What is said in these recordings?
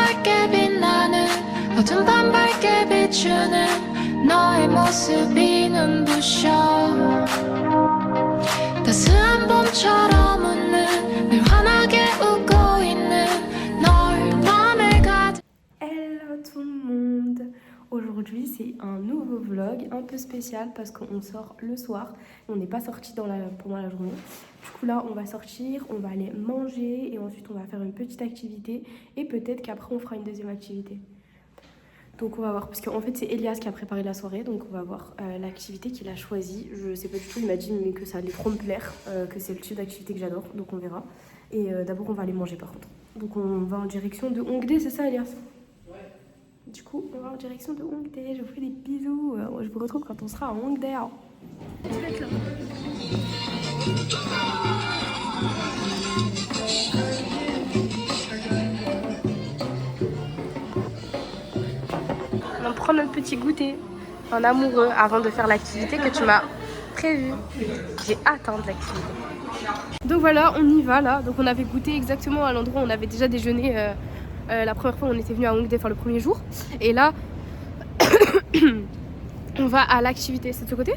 밝게 빛나는 어둠 밤 밝게 비추는 너의 모습이 눈부셔 따스한 봄처럼 웃는 늘 환하게 웃고 있는 널 맘에 가득. Hello tout le monde. Aujourd'hui c'est un nouveau vlog un peu spécial parce qu'on sort le soir. On n'est pas sorti pendant la journée. Du coup là on va sortir, on va aller manger et ensuite on va faire une petite activité. Et peut-être qu'après on fera une deuxième activité. Donc on va voir, parce qu'en fait c'est Elias qui a préparé la soirée. Donc on va voir l'activité qu'il a choisie. Je sais pas du tout, il m'a dit mais que ça allait trop me plaire, que c'est le type d'activité que j'adore. Donc on verra. Et d'abord on va aller manger par contre. Donc on va en direction de Hongdae, c'est ça Elias? Du coup, on va en direction de Hongdae. Je vous fais des bisous. Je vous retrouve quand on sera à Hongdae. On prend notre petit goûter en amoureux avant de faire l'activité que tu m'as prévue. J'ai hâte de l'activité. Donc voilà, on y va là. Donc on avait goûté exactement à l'endroit où on avait déjà déjeuné. La première fois on était venu à Hongdae faire le premier jour. Et là on va à l'activité. C'est de ce côté?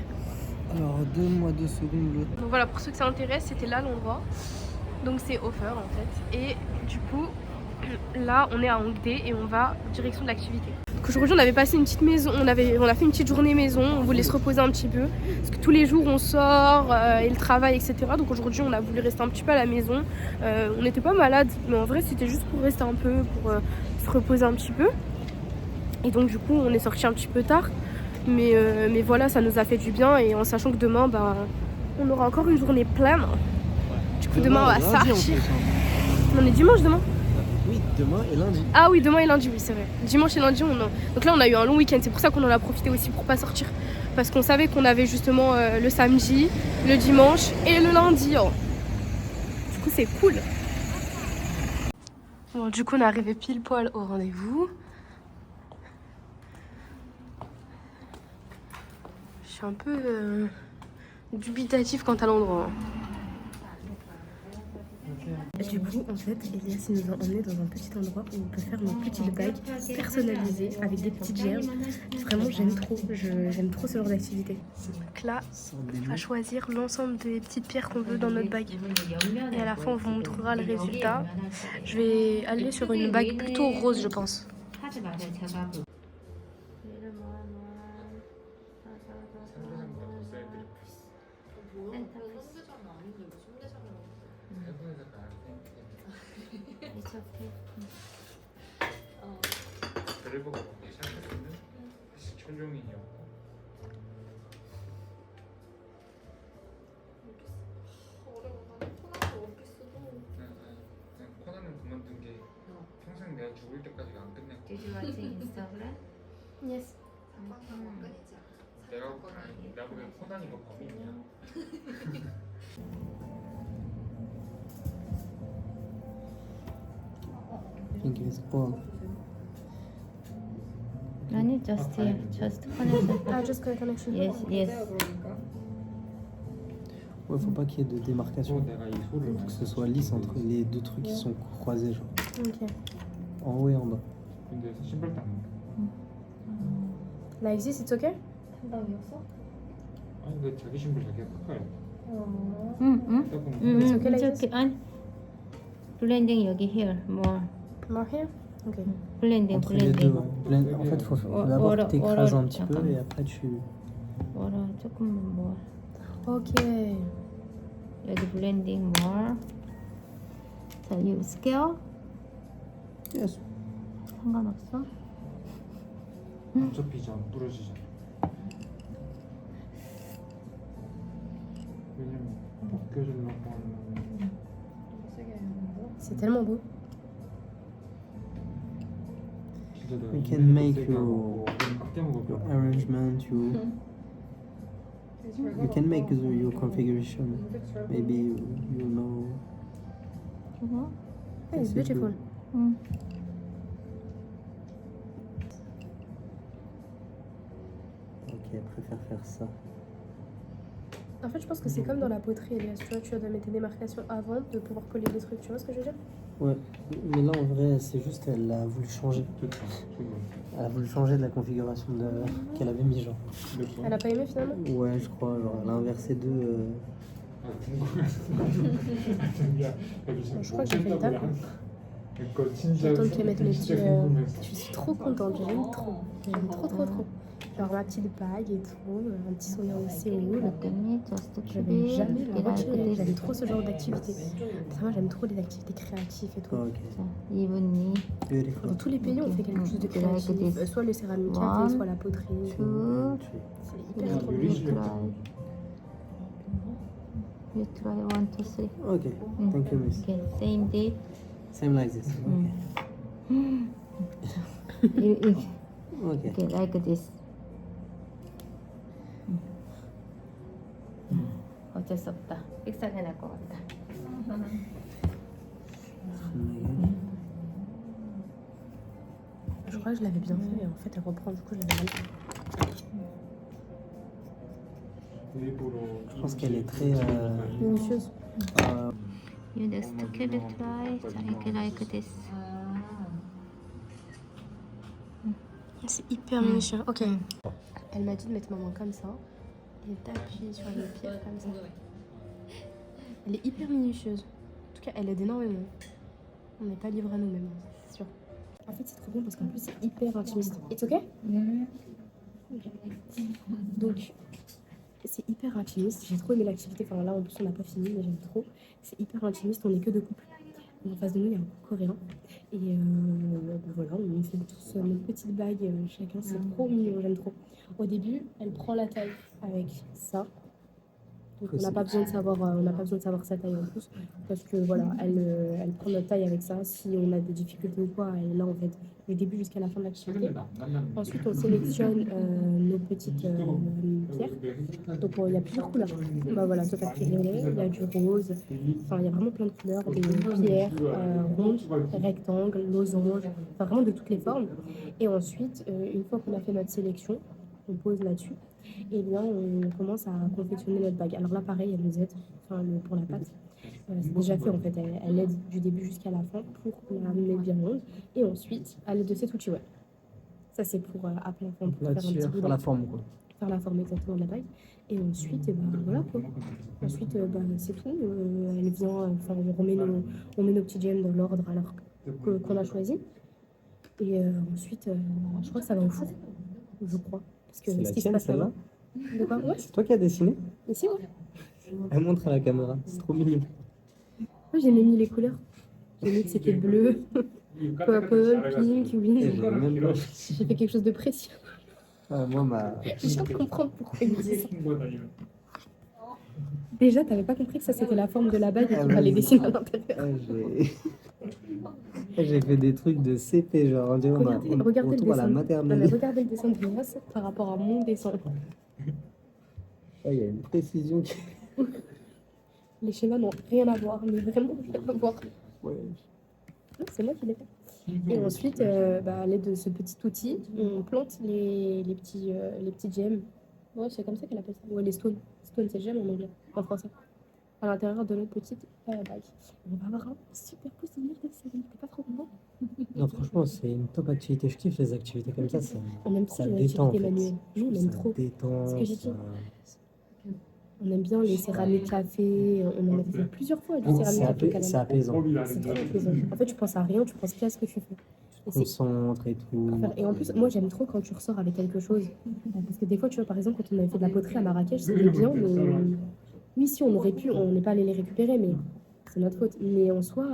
Alors donne-moi 2 secondes. Donc voilà, pour ceux que ça intéresse, c'était là l'endroit. Donc c'est offer en fait. Et du coup là on est à Hongdae et on va en direction de l'activité. Donc aujourd'hui on avait passé une petite maison, on a fait une petite journée maison, on voulait se reposer un petit peu. Parce que tous les jours on sort et le travail etc. Donc aujourd'hui on a voulu rester un petit peu à la maison. On n'était pas malade, mais en vrai c'était juste pour rester un peu, pour se reposer un petit peu. Et donc du coup on est sorti un petit peu tard. Mais voilà, ça nous a fait du bien et en sachant que demain on aura encore une journée pleine. Du coup demain on va sortir. On est dimanche demain? Oui, demain et lundi. Ah oui, demain et lundi, oui c'est vrai. Dimanche et lundi donc là on a eu un long week-end, c'est pour ça qu'on en a profité aussi pour pas sortir. Parce qu'on savait qu'on avait justement le samedi, le dimanche et le lundi. Du coup c'est cool. Bon, du coup on est arrivé pile poil au rendez-vous. Je suis un peu dubitatif quant à l'endroit. Du coup, en fait, Elias nous a emmenés dans un petit endroit où on peut faire nos petites bagues personnalisées avec des petites gemmes. Vraiment, j'aime trop ce genre d'activité. Donc là, on va choisir l'ensemble des petites pierres qu'on veut dans notre bague. Et à la fin, on vous montrera le résultat. Je vais aller sur une bague plutôt rose, je pense. 드리버가 보기 시작했으면 최종이었고 코난은 그만둔 게 평생 내가 죽을 때까지가 안 끝냈고. Did you write in Instagram? Yes. 내가 보기엔 코난이가 범인이야. I think it's all. 아니, just here, just connection. Ah, just connection. Yes, yes. Ouais, faut pas qu'il y ait de démarcation. 내가 이 소를 Faut que ce soit lisse entre les deux trucs qui sont croisés, genre. Ok. En haut et en bas. 근데 신발도 안 먹어. Like this, it's okay? 아니 그 자기 신발 자기가 깎아요. 응. It's okay like It's okay. 아니. 블렌딩 여기 here more. More here? Ok. 블렌딩, Entre les deux, 블렌딩. ouais. En fait, faut Oh, d'abord oh, que t'écrases oh, un petit peu oh. et après tu. 뭐라 조금만 more. Ok. 여기 블렌딩 more. 자, you scale? Yes. 상관없어? 어차피 이제 안 부러지잖아. 왜냐면 벗겨주려고 하면 C'est tellement beau. 진짜 내가 You can make 세게 your- 하고 깎여 먹을 Your 거야. arrangement, you can make your configuration. Maybe you know. 이거? Hey, it's beautiful. 응. Ok, elle préfère faire ça. En fait, je pense que c'est comme dans la poterie, Elias. Tu vois, tu dois mettre des démarcations avant de pouvoir coller des trucs. Tu vois ce que je veux dire? Ouais, mais là en vrai, c'est juste elle a voulu changer. Elle a voulu changer de la configuration qu'elle avait mis, genre. Elle a pas aimé finalement? Ouais, je crois, genre elle a inversé deux. Je crois que j'ai fait le taf. J'attends qu'elle mette mes petits. Je suis trop contente, j'aime trop. J'aime trop, trop, trop. Genre ma petite bague et tout, un petit sourire au Séoul. Je vais jamais la retirer. J'aime trop ce genre d'activité. Parce que moi j'aime trop les activités créatives et tout. Oh, ok. Evenly. Beautiful. Dans tous les pays, on fait quelque chose de créatif. Soit le céramique café, soit la poterie. Two. C'est hyper trop You bien. try. You try 1, 2, 3. Ok, thank you, miss. Okay, same date. Same like this. Okay. Okay, like this. 어쩔 수 없다. 픽사가 날 것 같다. Je crois que je l'avais bien fait, mais en fait elle reprend, du coup je l'avais mal fait. Je pense qu'elle est très. Minutieuse. You just can try like this. C'est hyper minutieux. Ok. Elle m'a dit de mettre ma main comme ça et d'appuyer sur les pieds comme ça. Elle est hyper minutieuse. En tout cas, elle aide énormément. On n'est pas livré à nous-mêmes, c'est sûr. En fait, c'est trop bien parce qu'en plus, c'est hyper intimiste. It's ok? Ok. Donc, c'est hyper intimiste. J'ai trop aimé l'activité. Enfin, là, en plus, on n'a pas fini, mais j'aime trop. C'est hyper intimiste. On n'est que deux couples. Et en face de nous, il y a un couple coréen. Et voilà, on fait tous notre petite blague chacun. C'est trop mignon, j'aime trop. Au début, elle prend la taille avec ça. Donc on n'a pas besoin de savoir sa taille en plus. Parce que voilà, elle prend notre taille avec ça. Si on a des difficultés ou quoi, elle est là en fait du début jusqu'à la fin de l'activité. Ensuite, on sélectionne nos petites pierres. Donc il y a plusieurs couleurs. Bah voilà, tout à fait violet, il y a du rose. Enfin, il y a vraiment plein de couleurs. Des pierres rondes, rectangles, losanges. Enfin, vraiment de toutes les formes. Et ensuite, une fois qu'on a fait notre sélection, on pose là-dessus. Et bien on commence à confectionner notre bague. Alors là pareil, elle nous aide pour la pâte. C'est déjà fait en fait, elle aide du début jusqu'à la fin pour la mettre bien ronde. Et ensuite, à l'aide de cette outil, ouais. Ça c'est pour appeler la forme, pour faire un petit bout Faire la forme, quoi. faire la forme exactement de la bague. Et ensuite, voilà quoi. Ensuite, c'est tout. Elle vient, on met nos petits gemmes dans l'ordre alors qu'on a choisi. Et ensuite, je crois que ça va au four, je crois. Parce que C'est la ce qui se tienne, passe là-bas. celle-là? De quoi? Ouais, C'est toi qui as dessiné? ici, ouais. Elle montre à la caméra, c'est trop mignon. Moi, j'ai même mis les couleurs. J'ai mis que c'était bleu, purple, pink, Et green. j'ai même pas. J'ai fait quelque chose de précis. Moi, ma. Je viens de comprendre pourquoi ils me disent ça. Déjà, t'avais pas compris que ça c'était la forme de la bague et qu'il fallait dessiner à l'intérieur. J'ai fait des trucs de CP, genre, on dirait on Regardez le retourne à la dessin. Non, mais maternelle. regardez le dessin de Rimas par rapport à mon dessin. Il y a une précision qui. Les schémas n'ont rien à voir, mais vraiment rien à voir. Ouais. Non, c'est moi qui l'ai fait. Et ensuite, à l'aide de ce petit outil, on plante les petits gemmes. Ouais, c'est comme ça qu'elle appelle ça. Ouais, les stones. Stones, c'est gemmes en anglais, en français. À l'intérieur de notre petite bague. On va avoir un super beau souvenir de Céline. T'es pas trop content? Non, franchement, c'est une top activité. Je kiffe les activités comme ça. On aime Ça ça, les détend, en activités fait. manuelles. Nous, on aime trop. Détend. Ce que j'ai dit. On aime bien les céramiques café. On en a fait plusieurs fois du céramique café au C'est Canada. apaisant. C'est trop apaisant. En fait, tu penses à rien, tu penses qu'à ce que tu fais. Et c'est Concentre et tout. Et en plus, moi j'aime trop quand tu ressors avec quelque chose. Parce que des fois, tu vois, par exemple, quand on avait fait de la poterie à Marrakech, c'était bien, mais oui, si on aurait pu, on n'est pas allé les récupérer, mais c'est notre faute. Mais en soi,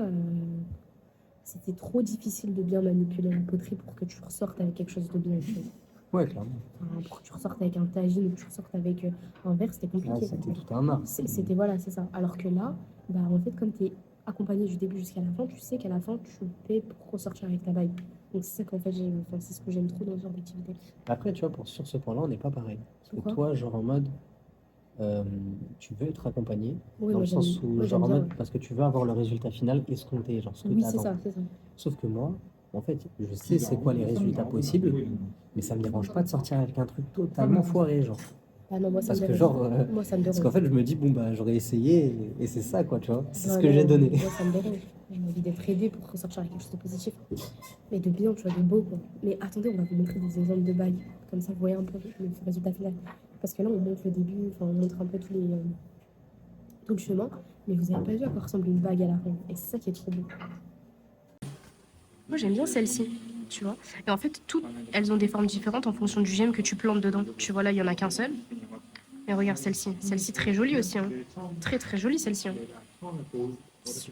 c'était trop difficile de bien manipuler la poterie pour que tu ressortes avec quelque chose de bien. Tu vois. Ouais, clairement. Enfin, pour que tu ressortes avec un tagine ou que tu ressortes avec un verre, c'était Là, compliqué. c'était tout un art. C'était voilà, c'est ça. Alors que là, en fait, comme tu es accompagné du début jusqu'à la fin, tu sais qu'à la fin, tu paies pour ressortir avec ta bague. Donc c'est ça qu'en fait, c'est ce que j'aime trop dans ce genre d'activité. Après, tu vois, sur ce point-là, on n'est pas pareil. Parce que Pourquoi? toi, genre en mode, tu veux être accompagné, Oui, dans moi, le sens j'aime- où, moi, genre j'aime en bien, mode, ouais. parce que tu veux avoir le résultat final escompté, genre ce que Oui, tu c'est attends. ça, c'est ça. Sauf que moi, en fait, je sais c'est quoi les résultats possibles, mais ça me dérange pas de sortir avec un truc totalement foiré, genre. Ah non, moi ça me Parce que dérange. genre, Moi ça me parce dérange. qu'en fait, je me dis, bon, bah, j'aurais essayé et c'est ça, quoi, tu vois. C'est ce Non, que non, j'ai donné. Moi ça me dérange. J'ai envie d'être aidée pour ressortir avec quelque chose de positif. Mais de bien, tu vois, de beau quoi. Mais attendez, on va vous montrer des exemples de bagues. Comme ça, vous voyez un peu le résultat final. Parce que là, on montre le début, enfin, on montre un peu tout le chemin. Mais vous n'avez pas vu à quoi ressemble une bague à la fin. Et c'est ça qui est trop beau. Moi, j'aime bien celle-ci, tu vois. Et en fait, toutes, elles ont des formes différentes en fonction du gemme que tu plantes dedans. Tu vois, là, il n'y en a qu'un seul. Et regarde celle-ci. Celle-ci, très jolie aussi. Hein. Très, très jolie, celle-ci. Hein.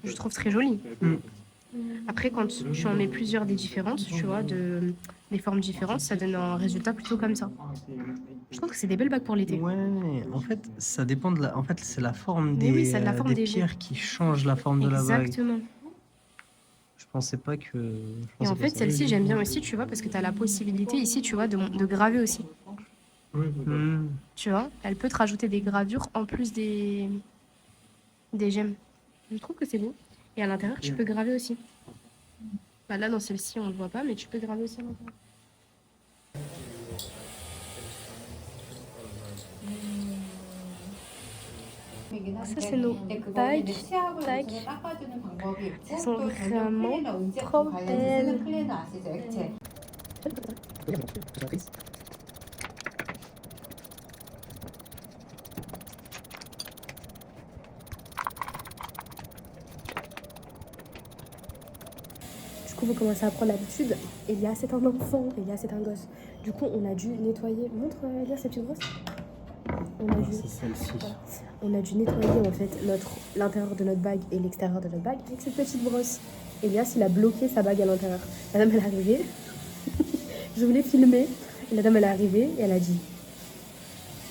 Je trouve très jolie. Après, quand tu en mets plusieurs des différentes, tu vois, des formes différentes, ça donne un résultat plutôt comme ça. Je trouve que c'est des belles bagues pour l'été. Ouais, en fait, ça dépend de la. En fait, c'est la forme Mais oui, c'est de la forme des pierres qui change la forme de la bague. Exactement. Je pensais pas que. Et en fait, celle-ci, j'aime bien aussi, tu vois, parce que tu as la possibilité ici, tu vois, de graver aussi. Tu vois, elle peut te rajouter des gravures en plus des gemmes. Je trouve que c'est beau. Et à l'intérieur, tu peux graver aussi. Bah là, dans celle-ci, on ne le voit pas, mais tu peux graver aussi à l'intérieur. Ça, c'est nos bagues. Tac. Elles sont vraiment trop belles. Du coup, vous commencez à prendre l'habitude. Elias, c'est un enfant. Elias, c'est un gosse. Du coup, on a dû nettoyer. Montre, Elias, ces petites brosses. C'est celle-ci. On a dû nettoyer en fait l'intérieur de notre bague et l'extérieur de notre bague avec cette petite brosse. Elias, il a bloqué sa bague à l'intérieur. La dame, elle est arrivée. Je voulais filmer. Et la dame, elle est arrivée et elle a dit...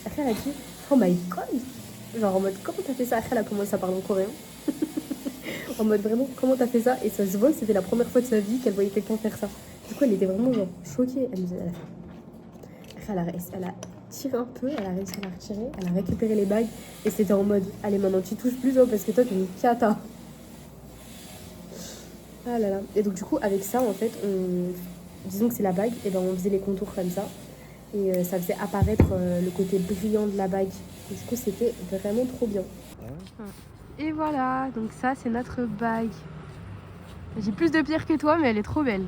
Après, elle a dit, oh my god. Genre en mode, comment t'as fait ça? Après, elle a commencé à parler en coréen. En mode, vraiment, comment t'as fait ça? Et ça se voit que c'était la première fois de sa vie qu'elle voyait quelqu'un faire ça. Du coup, elle était vraiment genre choquée. Après, elle a tiré un peu, elle a réussi à la retirer, elle a récupéré les bagues et c'était en mode, allez maintenant tu touches plus haut parce que toi t'es une cata. Ah là là. Et donc du coup avec ça en fait, disons que c'est la bague, et ben on faisait les contours comme ça et ça faisait apparaître le côté brillant de la bague. Et du coup c'était vraiment trop bien. Et voilà, donc ça c'est notre bague. J'ai plus de pierres que toi mais elle est trop belle.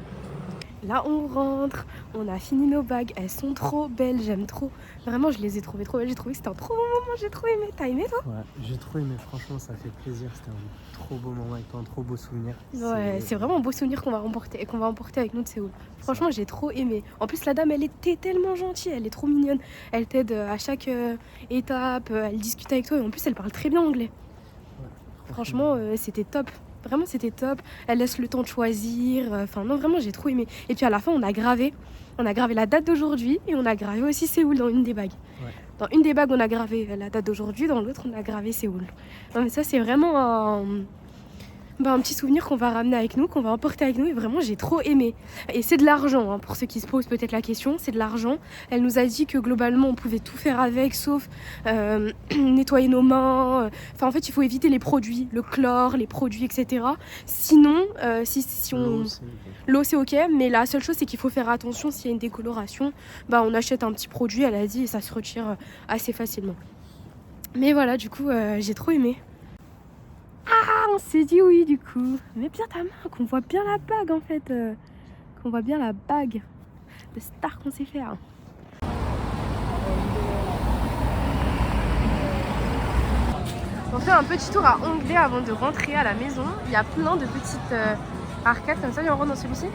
Là on rentre, on a fini nos bagues, elles sont trop belles, j'aime trop. Vraiment je les ai trouvées trop belles, j'ai trouvé que c'était un trop bon moment, j'ai trop aimé. T'as aimé toi? Ouais, j'ai trop aimé, franchement ça fait plaisir, c'était un trop beau moment avec toi, un trop beau souvenir. Ouais, c'est vraiment un beau souvenir qu'on va emporter avec nous de Séoul. Franchement j'ai trop aimé. En plus la dame elle était tellement gentille, elle est trop mignonne. Elle t'aide à chaque étape, elle discute avec toi et en plus elle parle très bien anglais. Ouais, franchement c'était top. Vraiment c'était top, elle laisse le temps de choisir, enfin non vraiment j'ai trop aimé. Et puis à la fin on a gravé la date d'aujourd'hui et on a gravé aussi Séoul dans une des bagues. Ouais. Dans une des bagues on a gravé la date d'aujourd'hui, dans l'autre on a gravé Séoul. Non mais ça c'est vraiment un petit souvenir qu'on va ramener avec nous, qu'on va emporter avec nous et vraiment j'ai trop aimé. Et c'est de l'argent, hein, pour ceux qui se posent peut-être la question, c'est de l'argent. Elle nous a dit que globalement on pouvait tout faire avec sauf nettoyer nos mains. Enfin en fait il faut éviter les produits, le chlore, les produits etc. Sinon si on... L'eau c'est ok, mais la seule chose c'est qu'il faut faire attention s'il y a une décoloration. Bah on achète un petit produit, elle a dit, et ça se retire assez facilement. Mais voilà du coup j'ai trop aimé. Ah, on s'est dit oui du coup. Mets bien ta main, qu'on voit bien la bague en fait. Qu'on voit bien la bague de star qu'on sait faire. On fait un petit tour à Hongdae avant de rentrer à la maison. Il y a plein de petites arcades comme ça. Et on rentre dans celui-ci.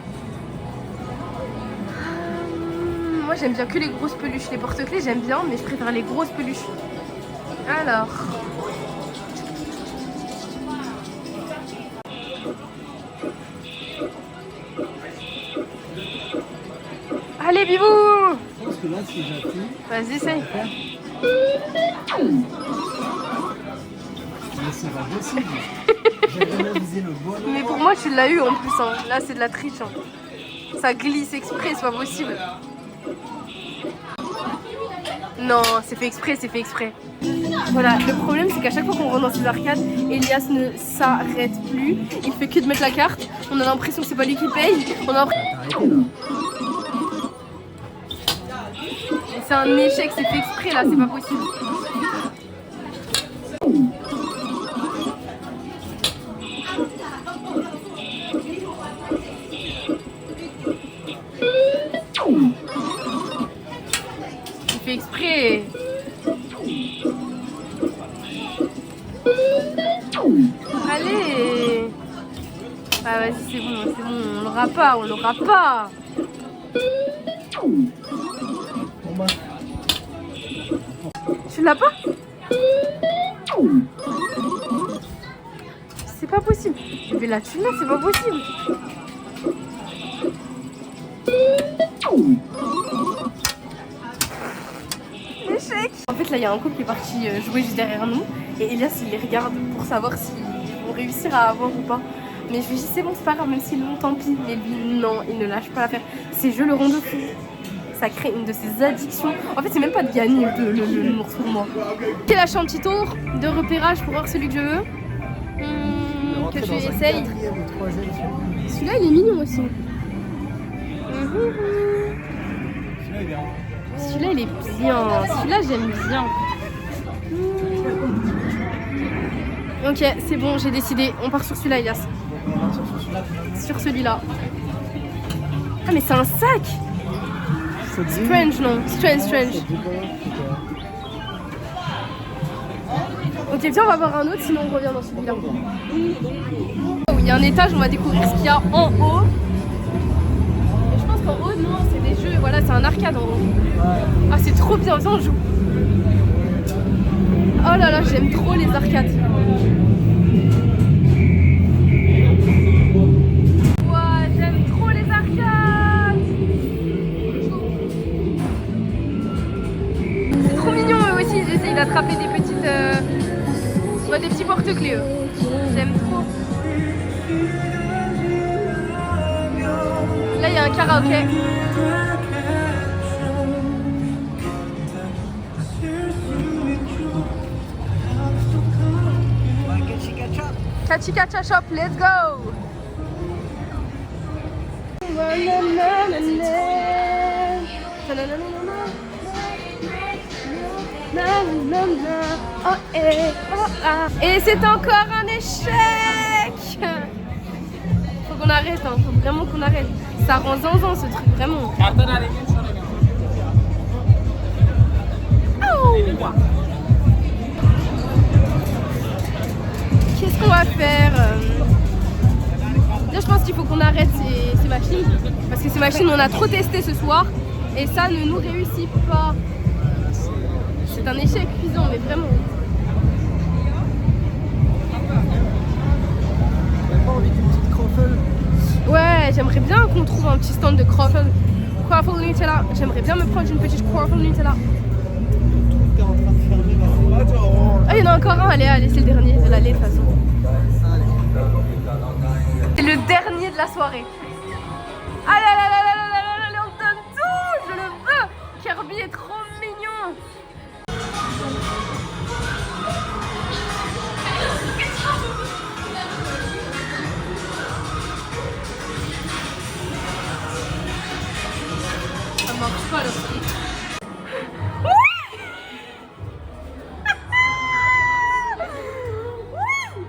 Moi j'aime bien que les grosses peluches. Les porte-clés j'aime bien, mais je préfère les grosses peluches. Alors... Allez, Bibou! Je pense que là, si j'appuie... Vas-y, essaye. Mais c'est pas possible. J'ai jamais visé le bon. Mais pour moi, tu l'as eu en plus. Hein. Là, c'est de la triche. Hein. Ça glisse exprès, c'est pas possible. Non, c'est fait exprès, c'est fait exprès. Voilà, le problème, c'est qu'à chaque fois qu'on rentre dans ces arcades, Elias ne s'arrête plus. Il fait que de mettre la carte. On a l'impression que c'est pas lui qui paye. On a l'impression... C'est un échec, c'est fait exprès là, c'est pas possible. C'est fait exprès. Allez. Ah vas-y c'est bon, on l'aura pas, on l'aura pas. Tu l'as pas? C'est pas possible. Je vais la tuer là, c'est pas possible. Échec. En fait là il y a un couple qui est parti jouer juste derrière nous et Elias il les regarde pour savoir s'ils vont réussir à avoir ou pas. Mais je lui dis c'est bon c'est pas grave même s'ils l'ont tant pis. Mais lui non il ne lâche pas l'affaire. Ces jeux le rond de fou. Ça crée une de ses addictions. En fait c'est même pas de gagner le nours pour moi. J'ai lâché un petit tour de repérage pour voir celui que je veux. Que tu essayes. Celui-là il est mignon aussi. Celui-là il est bien. Celui-là j'aime bien. Ok c'est bon j'ai décidé. On part sur celui-là Elias. Sur celui-là. Ah mais c'est un sac. Strange non. Strange. Ok viens on va voir un autre sinon on revient dans celui-là. Il y a un étage, on va découvrir ce qu'il y a en haut. Et je pense qu'en haut, non, c'est des jeux, voilà, c'est un arcade en haut. Ah, c'est trop bien, viens, on joue. Oh là là, j'aime trop les arcades. Ouah, j'aime trop les arcades. C'est trop mignon, eux aussi, ils essayent d'attraper des petites... des petits porte-clés, eux. J'aime trop. Là, il y a un karaoké. Kachi Kacha Shop, let's go! Et c'est encore un échec! Faut qu'on arrête, hein. Faut vraiment qu'on arrête. Ça rend zinzin ce truc, vraiment. Oh. Qu'est-ce qu'on va faire? Là, je pense qu'il faut qu'on arrête ces machines. Parce que ces machines, on a trop testé ce soir. Et ça ne nous réussit pas. C'est un échec cuisant, mais vraiment. T'as pas envie d'une petite croffle? Ouais, j'aimerais bien qu'on trouve un petit stand de croffle. Croffle Nutella. J'aimerais bien me prendre une petite croffle Nutella. Tout est en train de fermer là. Ah, il y en a encore un, allez, c'est le dernier de l'allée de toute façon. C'est le dernier de la soirée. Allez, on donne tout, je le veux. Kirby est trop mignon. Ça marche pas le truc.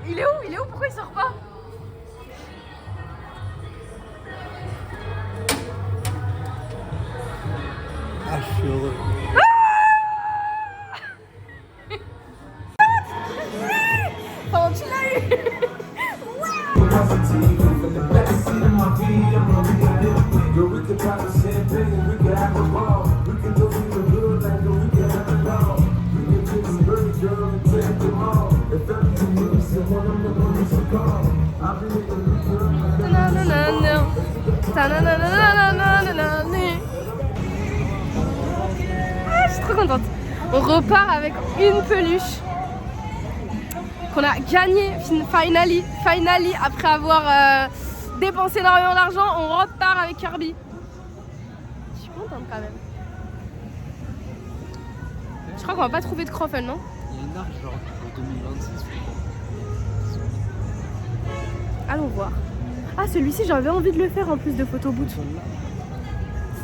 Il est où? Pourquoi il sort pas? Ah, je suis heureux. Oh, tu l'as eu. Je suis trop contente. On repart avec une peluche qu'on a gagnée finally après avoir dépensé énormément d'argent. On repart avec Kirby. Je suis contente quand même. Je crois qu'on va pas trouver de croffle, non? Il y a une arche genre en 2026. Allons voir. Ah, celui-ci, j'avais envie de le faire en plus de photoboot.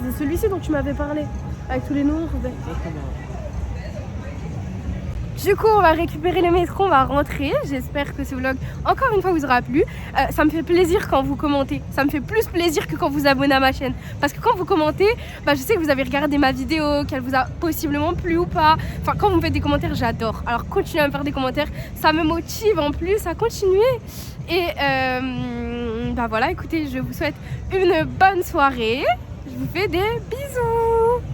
C'est celui-ci dont tu m'avais parlé. avec tous les noms. Du coup, on va récupérer le métro, on va rentrer. J'espère que ce vlog, encore une fois, vous aura plu. Ça me fait plaisir quand vous commentez. Ça me fait plus plaisir que quand vous abonnez à ma chaîne. Parce que quand vous commentez, je sais que vous avez regardé ma vidéo, qu'elle vous a possiblement plu ou pas. Enfin, quand vous me faites des commentaires, j'adore. Alors, continuez à me faire des commentaires. Ça me motive en plus à continuer. Et voilà, écoutez, je vous souhaite une bonne soirée. Je vous fais des bisous.